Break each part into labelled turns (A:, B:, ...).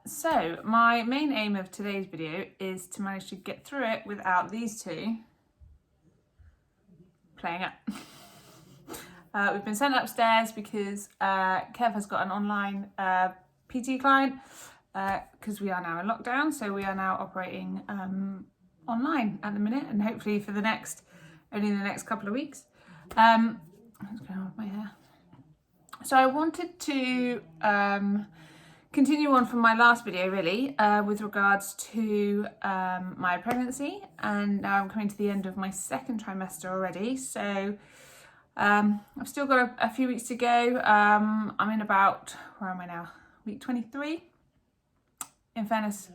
A: So my main aim of today's video is to manage to get through it without these two playing up. We've been sent upstairs because Kev has got an online PT client because we are now in lockdown, so we are now operating online at the minute, and hopefully for only the next couple of weeks. What's going on with my hair? So I wanted to continue on from my last video really with regards to my pregnancy, and now I'm coming to the end of my second trimester already, so I've still got a few weeks to go. I'm in about, where am I now? Week 23. In fairness,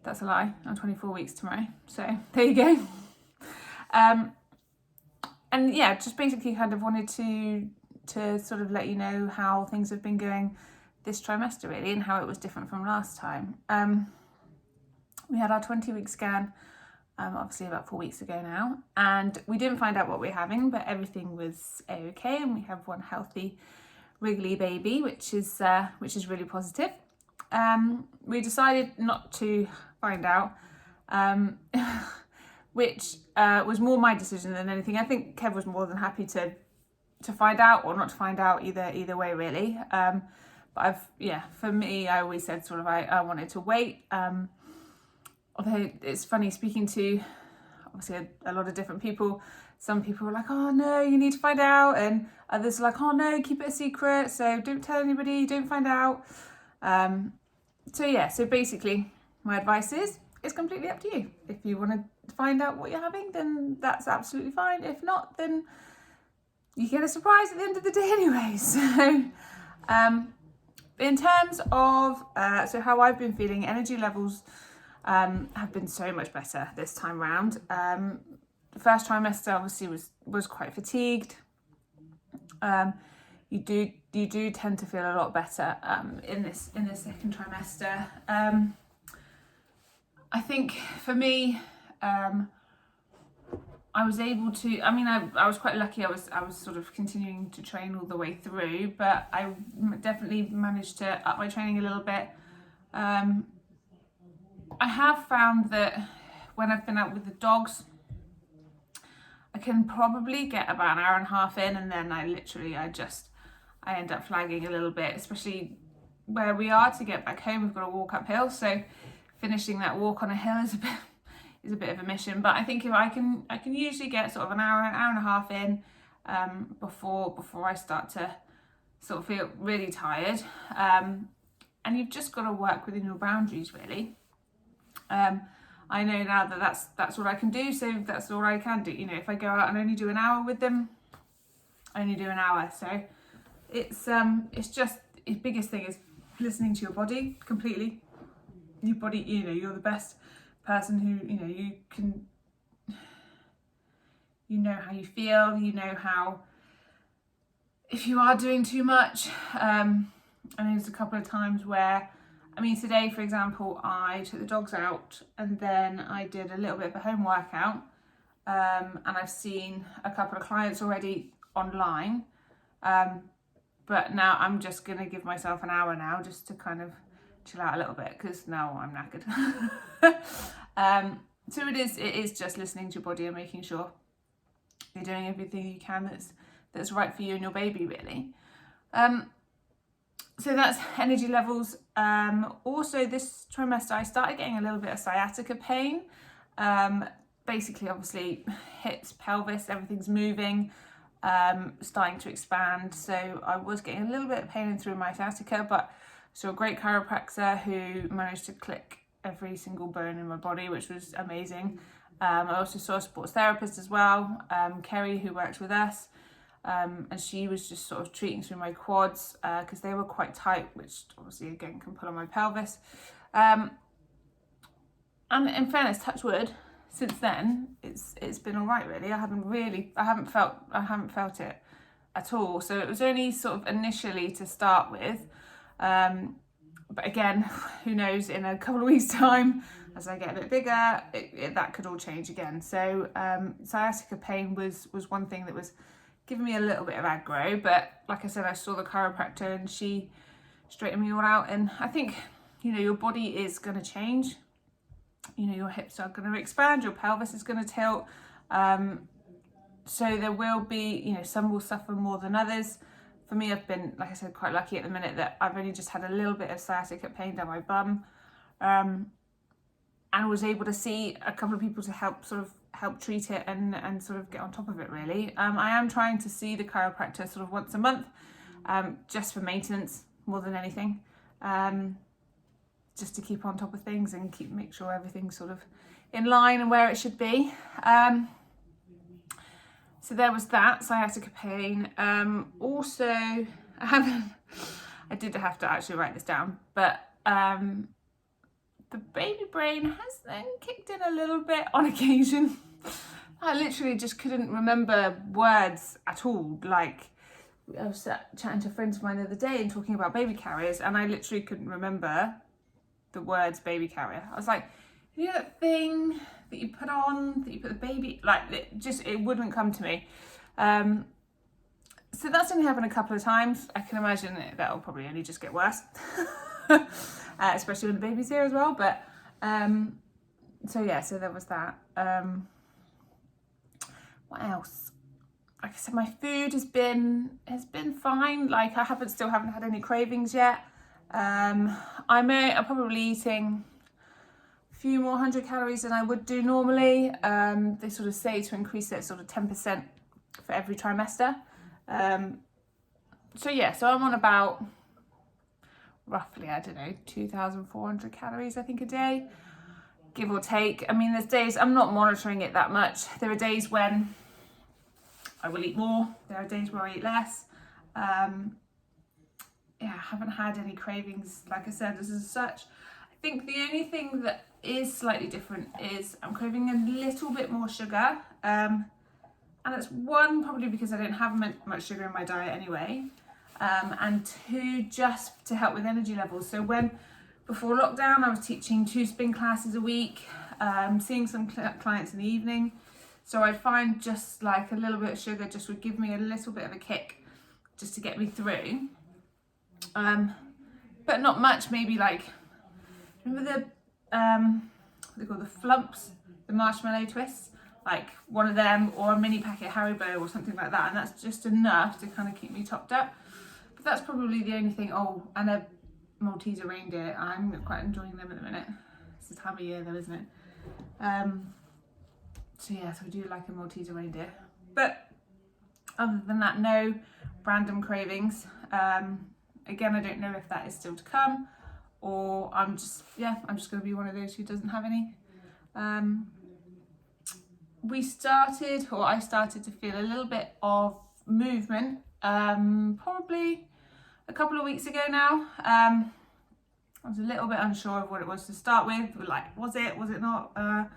A: that's a lie. I'm 24 weeks tomorrow, so there you go. And yeah, just basically kind of wanted to sort of let you know how things have been going this trimester really, and how it was different from last time. We had our 20-week scan obviously about 4 weeks ago now, and we didn't find out what we were having, but everything was okay, and we have one healthy wriggly baby, which is really positive. We decided not to find out, which was more my decision than anything. I think Kev was more than happy to find out or not to find out, either way really. But for me, I always said sort of I wanted to wait. Although it's funny speaking to obviously a lot of different people. Some people were like, oh no, you need to find out, and others are like, oh no, keep it a secret, so don't tell anybody, don't find out. So basically my advice is it's completely up to you. If you want to find out what you're having, then that's absolutely fine. If not, then you get a surprise at the end of the day anyway. So in terms of so how I've been feeling, energy levels have been so much better this time round. The first trimester obviously was quite fatigued. You do tend to feel a lot better in this second trimester. I think for me, I was able to. I mean, I was quite lucky. I was sort of continuing to train all the way through, but I definitely managed to up my training a little bit. I have found that when I've been out with the dogs, I can probably get about an hour and a half in, and then I end up flagging a little bit, especially where we are. To get back home, we've got to walk uphill, so finishing that walk on a hill is a bit of a mission. But I think if I can usually get sort of an hour and a half in before I start to sort of feel really tired. And you've just got to work within your boundaries really. I know now that that's what I can do, so that's all I can do. You know, if I go out and only do an hour with them, I only do an hour. So it's just, the biggest thing is listening to your body completely. Your body, you're the best person who, you know how you feel, how, if you are doing too much. And there's a couple of times where, today, for example, I took the dogs out and then I did a little bit of a home workout. And I've seen a couple of clients already online. But now I'm just going to give myself an hour now just to kind of chill out a little bit, because now I'm knackered. So it is just listening to your body and making sure you're doing everything you can that's right for you and your baby, really. So that's energy levels. Also this trimester I started getting a little bit of sciatica pain. Basically, obviously, hips, pelvis, everything's moving, starting to expand. So I was getting a little bit of pain in through my sciatica, but saw a great chiropractor who managed to click every single bone in my body, which was amazing. I also saw a sports therapist as well, Kerry, who worked with us. And she was just sort of treating through my quads because they were quite tight, which obviously again can pull on my pelvis. And in fairness, touch wood, since then it's been all right really. I haven't felt it at all. So it was only sort of initially to start with. But again, who knows, in a couple of weeks' time, as I get a bit bigger, that could all change again. So sciatica pain was one thing that was giving me a little bit of aggro, but like I said, I saw the chiropractor and she straighten me all out. And I think, you know, your body is going to change. You know, your hips are going to expand, your pelvis is going to tilt. So there will be, you know, some will suffer more than others. For me, I've been, like I said, quite lucky at the minute that I've only just had a little bit of sciatica pain down my bum, and was able to see a couple of people to help treat it and sort of get on top of it, really. I am trying to see the chiropractor sort of once a month, just for maintenance more than anything, just to keep on top of things and make sure everything's sort of in line and where it should be. So there was that, sciatica pain. Also, I did have to actually write this down, but the baby brain has then kicked in a little bit on occasion. I literally just couldn't remember words at all. Like, I was chatting to friends of mine the other day and talking about baby carriers, and I literally couldn't remember the words baby carrier. I was like, you know that thing that you put on, that you put the baby, like, it wouldn't come to me. So that's only happened a couple of times. I can imagine that'll probably only just get worse, especially when the baby's here as well. But so yeah, so there was that. What else? Like I said, my food has been fine. Like, I still haven't had any cravings yet. I'm probably eating a few more 100 calories than I would do normally. They sort of say to increase it sort of 10% for every trimester. So yeah, so I'm on about roughly, I don't know, 2,400 calories, I think, a day, give or take. I mean, there's days, I'm not monitoring it that much. There are days when I will eat more. There are days where I eat less. Yeah, I haven't had any cravings, like I said, as such. I think the only thing that is slightly different is I'm craving a little bit more sugar. And it's one, probably because I don't have much sugar in my diet anyway. And two, just to help with energy levels. So before lockdown, I was teaching 2 spin classes a week, seeing some clients in the evening. So I'd find just like a little bit of sugar just would give me a little bit of a kick just to get me through. But not much, maybe like, remember what they call the flumps, the marshmallow twists? Like one of them, or a mini packet Haribo or something like that. And that's just enough to kind of keep me topped up. But that's probably the only thing. Oh, and a Malteser reindeer. I'm quite enjoying them at the minute. It's the time of year though, isn't it? So yeah, so I do like a Malteser reindeer. But other than that, no random cravings. Again, I don't know if that is still to come, or I'm just going to be one of those who doesn't have any. I started to feel a little bit of movement, probably a couple of weeks ago now. I was a little bit unsure of what it was to start with. Like, was it not? Am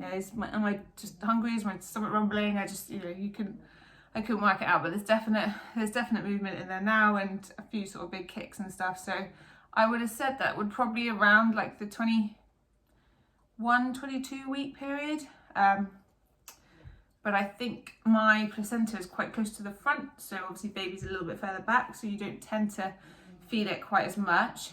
A: I just hungry? Is my stomach rumbling? I couldn't work it out, but there's definite movement in there now, and a few sort of big kicks and stuff. So I would have said that would probably around like the 22 week period. But I think my placenta is quite close to the front, so obviously baby's a little bit further back, so you don't tend to feel it quite as much.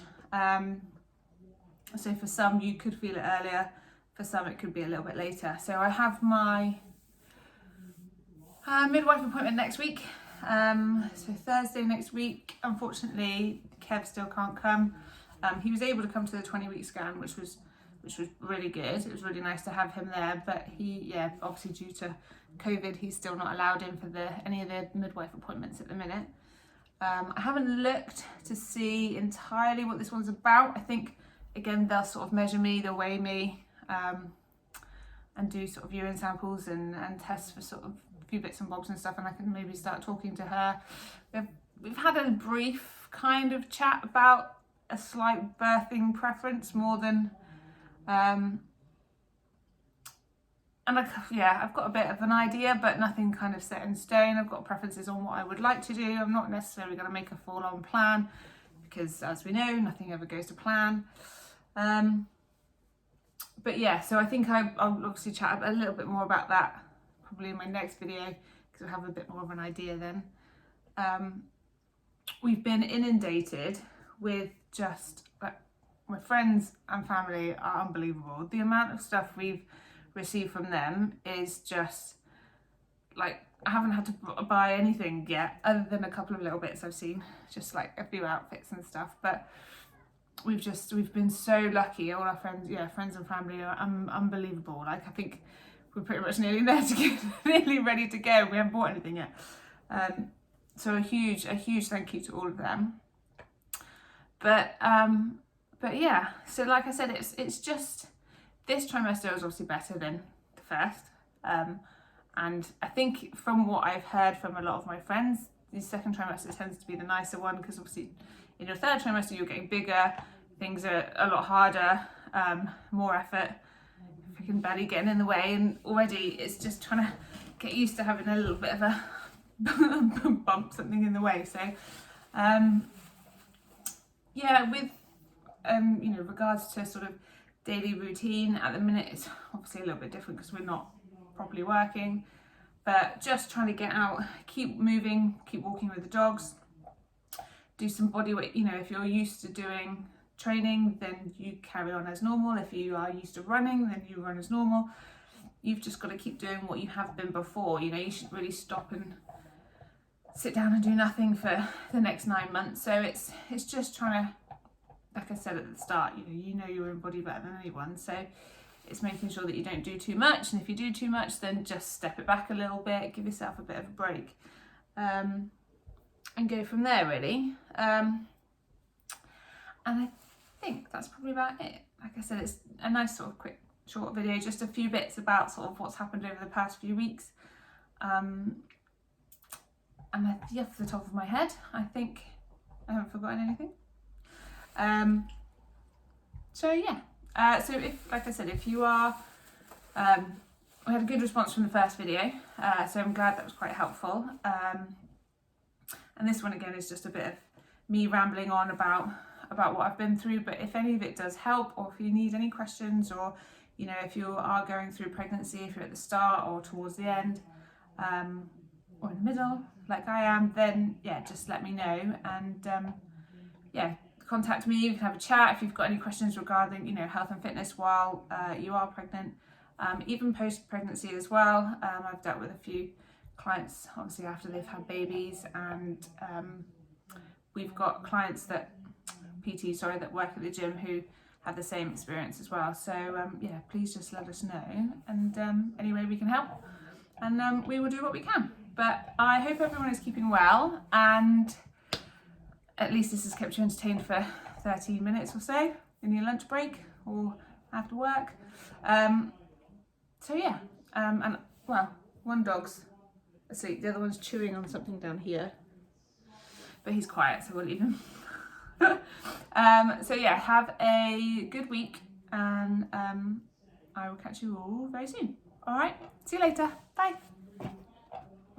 A: So for some you could feel it earlier, for some it could be a little bit later. So I have my midwife appointment next week, so Thursday next week. Unfortunately, Kev still can't come. He was able to come to the 20-week scan, which was really good. It was really nice to have him there, but obviously due to COVID, he's still not allowed in for any of the midwife appointments at the minute. I haven't looked to see entirely what this one's about. I think, again, they'll sort of measure me, they'll weigh me, and do sort of urine samples and tests for sort of a few bits and bobs and stuff, and I can maybe start talking to her. We've had a brief kind of chat about a slight birthing preference more than I've got a bit of an idea, but nothing kind of set in stone. I've got preferences on what I would like to do. I'm not necessarily going to make a full-on plan because, as we know, nothing ever goes to plan. But yeah, so I think I'll obviously chat a little bit more about that probably in my next video, because I'll have a bit more of an idea then. We've been inundated with just like my friends and family are unbelievable. The amount of stuff we've received from them is just like, I haven't had to buy anything yet other than a couple of little bits I've seen, just like a few outfits and stuff, but we've been so lucky. All our friends and family are unbelievable. Like, I think we're pretty much nearly there to get nearly ready to go. We haven't bought anything yet. So a huge thank you to all of them. But yeah, so like I said, it's just, this trimester was obviously better than the first. And I think from what I've heard from a lot of my friends, the second trimester tends to be the nicer one, because obviously in your third trimester you're getting bigger, things are a lot harder, more effort, freaking belly getting in the way, and already it's just trying to get used to having a little bit of a bump, something in the way. So yeah, with you know, regards to sort of daily routine, at the minute it's obviously a little bit different because we're not properly working, but just trying to get out, keep moving, keep walking with the dogs, do some body weight. You know, if you're used to doing training, then you carry on as normal. If you are used to running, then you run as normal. You've just got to keep doing what you have been before. You know, you should really stop and sit down and do nothing for the next 9 months. So it's just trying to, like I said at the start, you know your own body better than anyone, so it's making sure that you don't do too much, and if you do too much, then just step it back a little bit, give yourself a bit of a break, and go from there, really. And I think that's probably about it. Like I said, it's a nice sort of quick short video, just a few bits about sort of what's happened over the past few weeks. And off the top of my head, I think I haven't forgotten anything. So yeah. So if, like I said, if you are, we had a good response from the first video, so I'm glad that was quite helpful. And this one again is just a bit of me rambling on about what I've been through, but if any of it does help, or if you need any questions, or you know, if you are going through pregnancy, if you're at the start or towards the end, or in the middle, like I am, then yeah, just let me know, and yeah, contact me. You can have a chat if you've got any questions regarding, you know, health and fitness while you are pregnant, even post-pregnancy as well. I've dealt with a few clients obviously after they've had babies, and we've got clients that that work at the gym who have the same experience as well. So yeah, please just let us know, and any way we can help, and we will do what we can. But I hope everyone is keeping well, and at least this has kept you entertained for 13 minutes or so in your lunch break or after work. So yeah, and well, one dog's asleep, the other one's chewing on something down here, but he's quiet, so we'll leave him. So yeah, have a good week, and I will catch you all very soon. All right, see you later. Bye.